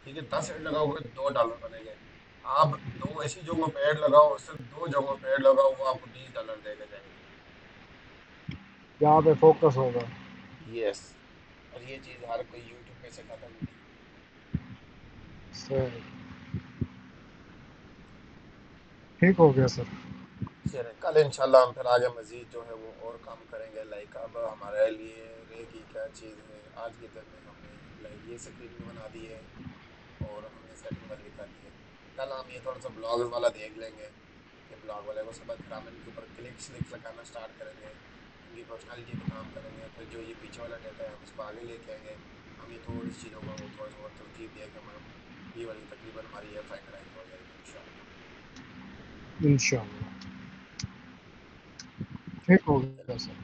ठीक है, 10 एड लगाओगे तो $2 बनेंगे। आप दो ऐसी जगहों पे एड लगाओ, सिर्फ 2 जगहों पे एड लगाओ, वो आपको $20 देगा जाएंगे। जहाँ पे फोकस होगा। यस। और ये चीज हर कोई यूट्यूब पे सिखाता भी नहीं। सही। ठीक हो गया सर। चलिए कल इंशाल्लाह हम फिर आगे मजीद जो है वो और काम करेंगे। लाइक अब हमारे लिए रे की क्या चीज़ है, आज के दिन में हमने लाइक ये स्क्रीन भी बना दी है और हमने सेटिंग वाली भी कर ली है। कल हम ये थोड़ा सा ब्लॉग्स वाला देख लेंगे कि ब्लॉग वाले को सब, फिर हम इनके ऊपर क्लिक्स क्लिक्स लगाना स्टार्ट करेंगे, इनकी पर्सनालिटी पे काम करेंगे, फिर जो ये पीछे वाला डाटा है हम इसको आगे लेके आएंगे। हम ये थोड़ी सी चीज़ों को थोड़ा सा और तरतीब दे के हम ये वाली तकरीबन हमारी ये फाइनलाइज हो जाएगी इंशाल्लाह। इंशाल्लाह। ठीक हो गया सर।